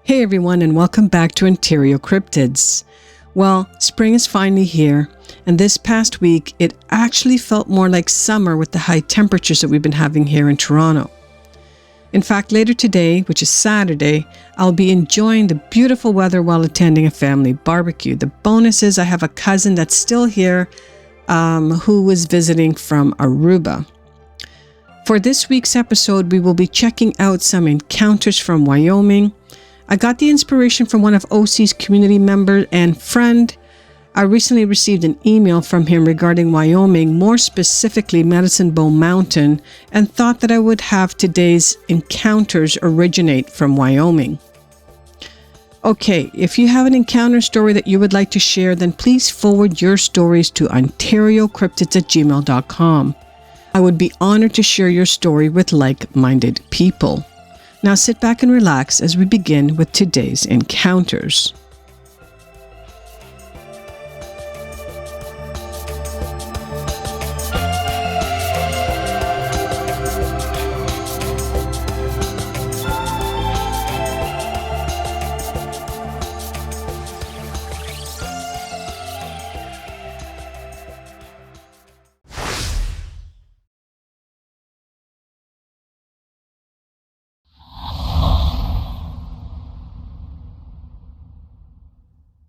Hey everyone, and welcome back to Ontario Cryptids. Well, spring is finally here, and this past week it actually felt more like summer with the high temperatures that we've been having here in Toronto. In fact, later today, which is Saturday, I'll be enjoying the beautiful weather while attending a family barbecue. The bonus is I have a cousin that's still here who was visiting from Aruba. For this week's episode, we will be checking out some encounters from Wyoming. I got the inspiration from one of OC's community members and friend. I recently received an email from him regarding Wyoming, more specifically Medicine Bow Mountain, and thought that I would have today's encounters originate from Wyoming. Okay, if you have an encounter story that you would like to share, then please forward your stories to OntarioCryptids@gmail.com. I would be honored to share your story with like-minded people. Now sit back and relax as we begin with today's encounters.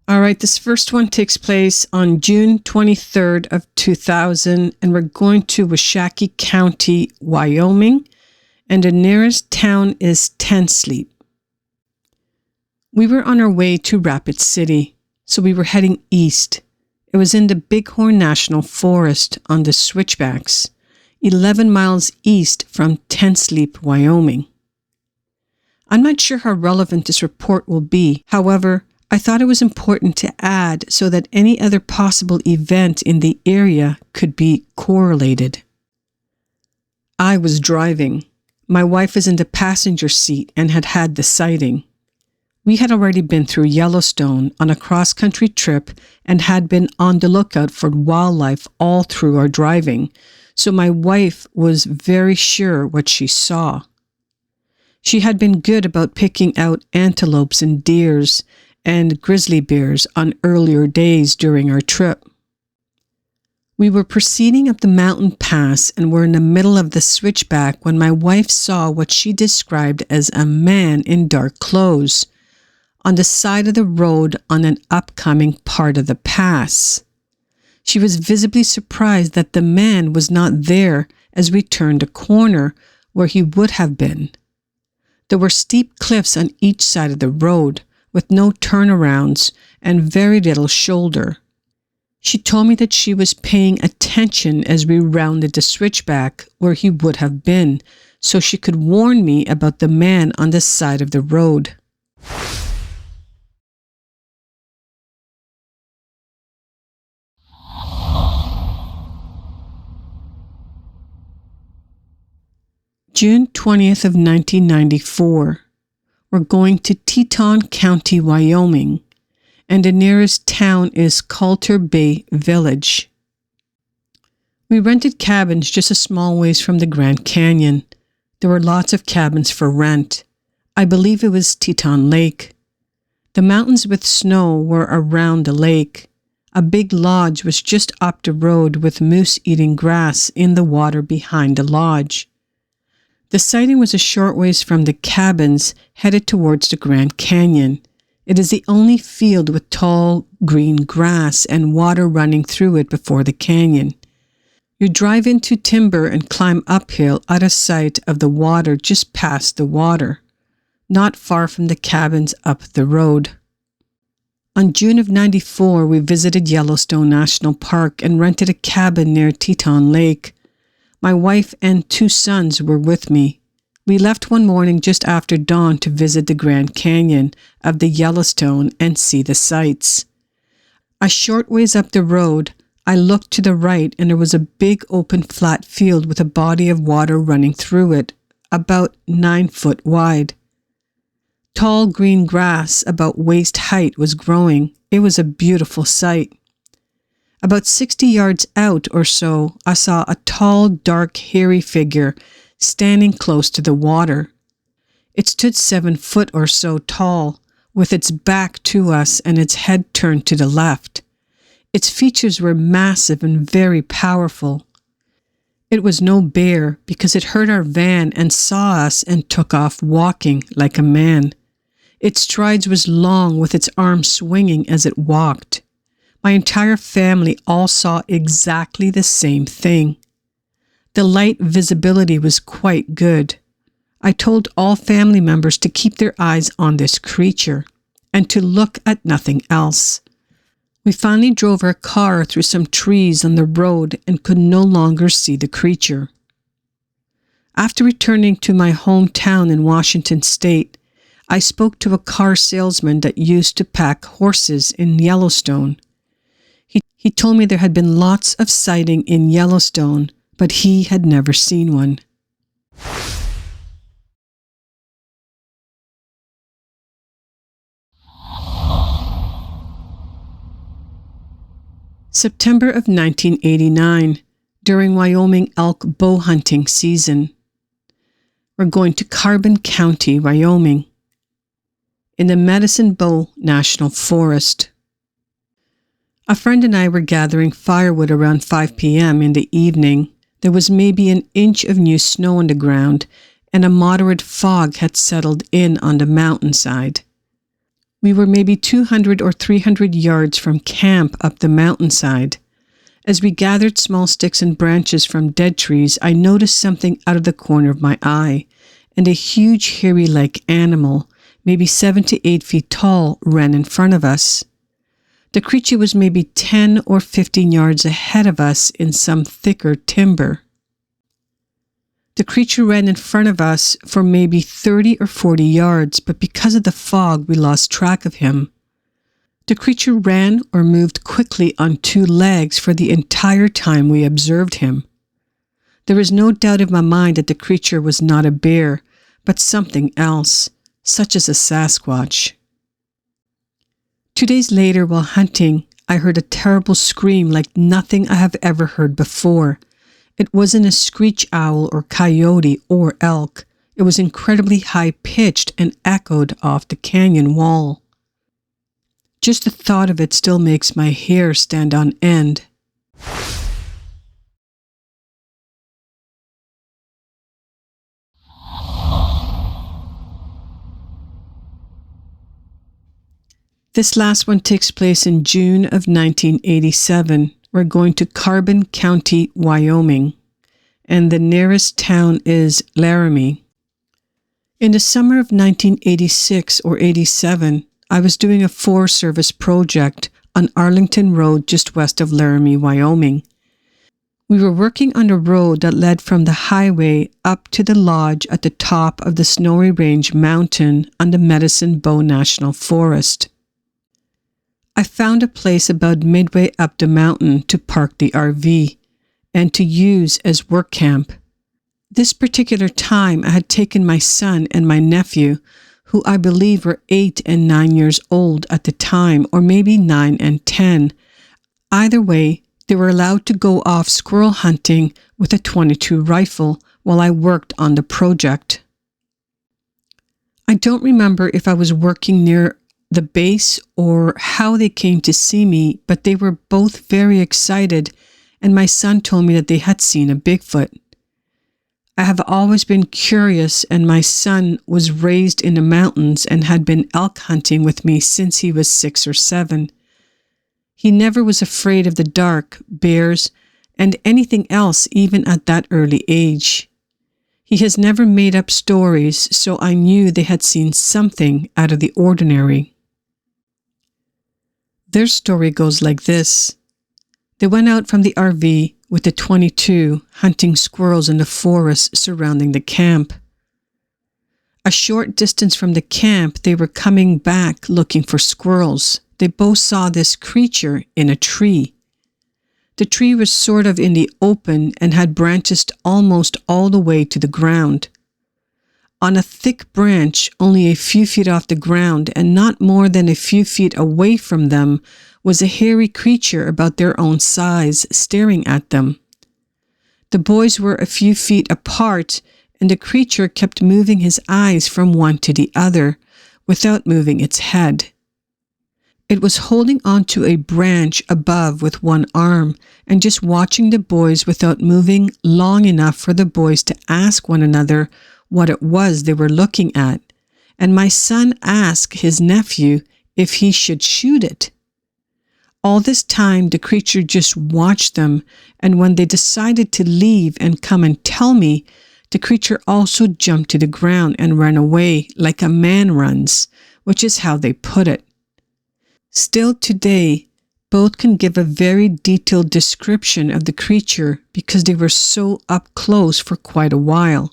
All right, this first one takes place on June 23rd of 2000, and we're going to Washakie County, Wyoming, and the nearest town is Ten Sleep. We were on our way to Rapid City, so we were heading east. It was in the Bighorn National Forest on the Switchbacks, 11 miles east from Ten Sleep, Wyoming. I'm not sure how relevant this report will be. However, I thought it was important to add so that any other possible event in the area could be correlated. I was driving. My wife was in the passenger seat and had had the sighting. We had already been through Yellowstone on a cross-country trip and had been on the lookout for wildlife all through our driving, so my wife was very sure what she saw. She had been good about picking out antelopes and deers and grizzly bears on earlier days during our trip. We were proceeding up the mountain pass and were in the middle of the switchback when my wife saw what she described as a man in dark clothes on the side of the road on an upcoming part of the pass. She was visibly surprised that the man was not there as we turned a corner where he would have been. There were steep cliffs on each side of the road, with no turnarounds and very little shoulder. She told me that she was paying attention as we rounded the switchback where he would have been, so she could warn me about the man on the side of the road. June 20th of 1994. We're going to Teton County, Wyoming, and the nearest town is Coulter Bay Village. We rented cabins just a small ways from the Grand Canyon. There were lots of cabins for rent. I believe it was Teton Lake. The mountains with snow were around the lake. A big lodge was just up the road with moose eating grass in the water behind the lodge. The sighting was a short ways from the cabins headed towards the Grand Canyon. It is the only field with tall green grass and water running through it before the canyon. You drive into timber and climb uphill out of sight of the water just past the water, not far from the cabins up the road. On June of 94, we visited Yellowstone National Park and rented a cabin near Teton Lake. My wife and 2 sons were with me. We left one morning just after dawn to visit the Grand Canyon of the Yellowstone and see the sights. A short ways up the road, I looked to the right and there was a big open flat field with a body of water running through it, about 9 foot wide. Tall green grass about waist height was growing. It was a beautiful sight. About 60 yards out or so, I saw a tall, dark, hairy figure standing close to the water. It stood 7 foot or so tall, with its back to us and its head turned to the left. Its features were massive and very powerful. It was no bear because it heard our van and saw us and took off walking like a man. Its strides was long with its arms swinging as it walked. My entire family all saw exactly the same thing. The light visibility was quite good. I told all family members to keep their eyes on this creature and to look at nothing else. We finally drove our car through some trees on the road and could no longer see the creature. After returning to my hometown in Washington State, I spoke to a car salesman that used to pack horses in Yellowstone. He told me there had been lots of sighting in Yellowstone, but he had never seen one. September of 1989, during Wyoming elk bow hunting season. We're going to Carbon County, Wyoming, in the Medicine Bow National Forest. A friend and I were gathering firewood around 5 p.m. in the evening. There was maybe an inch of new snow on the ground, and a moderate fog had settled in on the mountainside. We were maybe 200 or 300 yards from camp up the mountainside. As we gathered small sticks and branches from dead trees, I noticed something out of the corner of my eye, and a huge hairy-like animal, maybe 7 to 8 feet tall, ran in front of us. The creature was maybe 10 or 15 yards ahead of us in some thicker timber. The creature ran in front of us for maybe 30 or 40 yards, but because of the fog, we lost track of him. The creature ran or moved quickly on 2 legs for the entire time we observed him. There was no doubt in my mind that the creature was not a bear, but something else, such as a Sasquatch. 2 days later, while hunting, I heard a terrible scream like nothing I have ever heard before. It wasn't a screech owl or coyote or elk. It was incredibly high-pitched and echoed off the canyon wall. Just the thought of it still makes my hair stand on end. This last one takes place in June of 1987. We're going to Carbon County, Wyoming, and the nearest town is Laramie. In the summer of 1986 or 87, I was doing a Forest Service project on Arlington Road just west of Laramie, Wyoming. We were working on a road that led from the highway up to the lodge at the top of the Snowy Range Mountain on the Medicine Bow National Forest. I found a place about midway up the mountain to park the RV and to use as work camp. This particular time I had taken my son and my nephew, who I believe were 8 and 9 years old at the time, or maybe 9 and 10. Either way, they were allowed to go off squirrel hunting with a .22 rifle while I worked on the project. I don't remember if I was working near the base or how they came to see me, but they were both very excited, and my son told me that they had seen a Bigfoot. I have always been curious, and my son was raised in the mountains and had been elk hunting with me since he was 6 or 7. He never was afraid of the dark, bears, and anything else even at that early age. He has never made up stories, so I knew they had seen something out of the ordinary. Their story goes like this. They went out from the RV with the .22, hunting squirrels in the forest surrounding the camp. A short distance from the camp, they were coming back looking for squirrels. They both saw this creature in a tree. The tree was sort of in the open and had branches almost all the way to the ground. On a thick branch, only a few feet off the ground and not more than a few feet away from them, was a hairy creature about their own size staring at them. The boys were a few feet apart, and the creature kept moving his eyes from one to the other, without moving its head. It was holding onto a branch above with one arm and just watching the boys without moving long enough for the boys to ask one another what it was they were looking at, and my son asked his nephew if he should shoot it. All this time, the creature just watched them, and when they decided to leave and come and tell me, the creature also jumped to the ground and ran away like a man runs, which is how they put it. Still today, both can give a very detailed description of the creature because they were so up close for quite a while.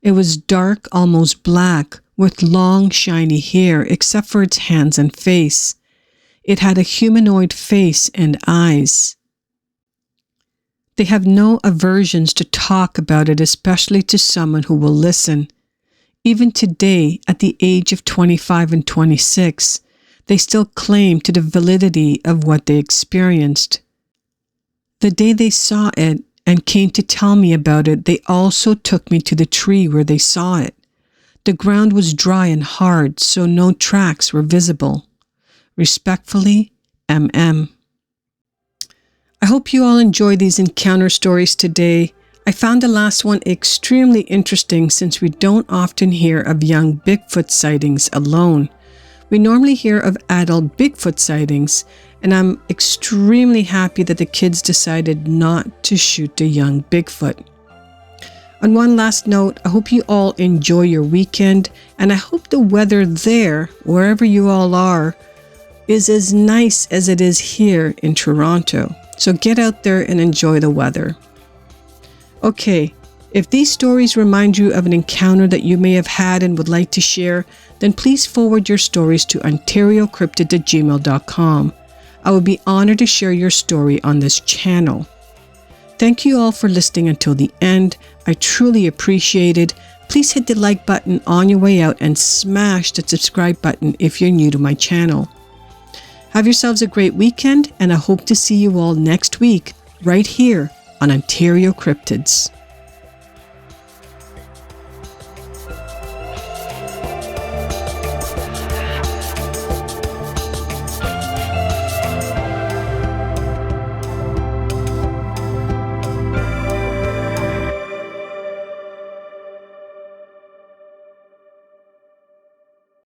It was dark, almost black, with long, shiny hair except for its hands and face. It had a humanoid face and eyes. They have no aversions to talk about it, especially to someone who will listen. Even today, at the age of 25 and 26, they still claim to the validity of what they experienced. The day they saw it and came to tell me about it, they also took me to the tree where they saw it. The ground was dry and hard, so no tracks were visible. Respectfully, MM. I hope you all enjoyed these encounter stories today. I found the last one extremely interesting since we don't often hear of young Bigfoot sightings alone. We normally hear of adult Bigfoot sightings, and I'm extremely happy that the kids decided not to shoot the young Bigfoot. On one last note, I hope you all enjoy your weekend, and I hope the weather there, wherever you all are, is as nice as it is here in Toronto. So get out there and enjoy the weather. Okay, if these stories remind you of an encounter that you may have had and would like to share, then please forward your stories to OntarioCryptids@gmail.com. I would be honored to share your story on this channel. Thank you all for listening until the end. I truly appreciate it. Please hit the like button on your way out and smash the subscribe button if you're new to my channel. Have yourselves a great weekend, and I hope to see you all next week right here on Ontario Cryptids.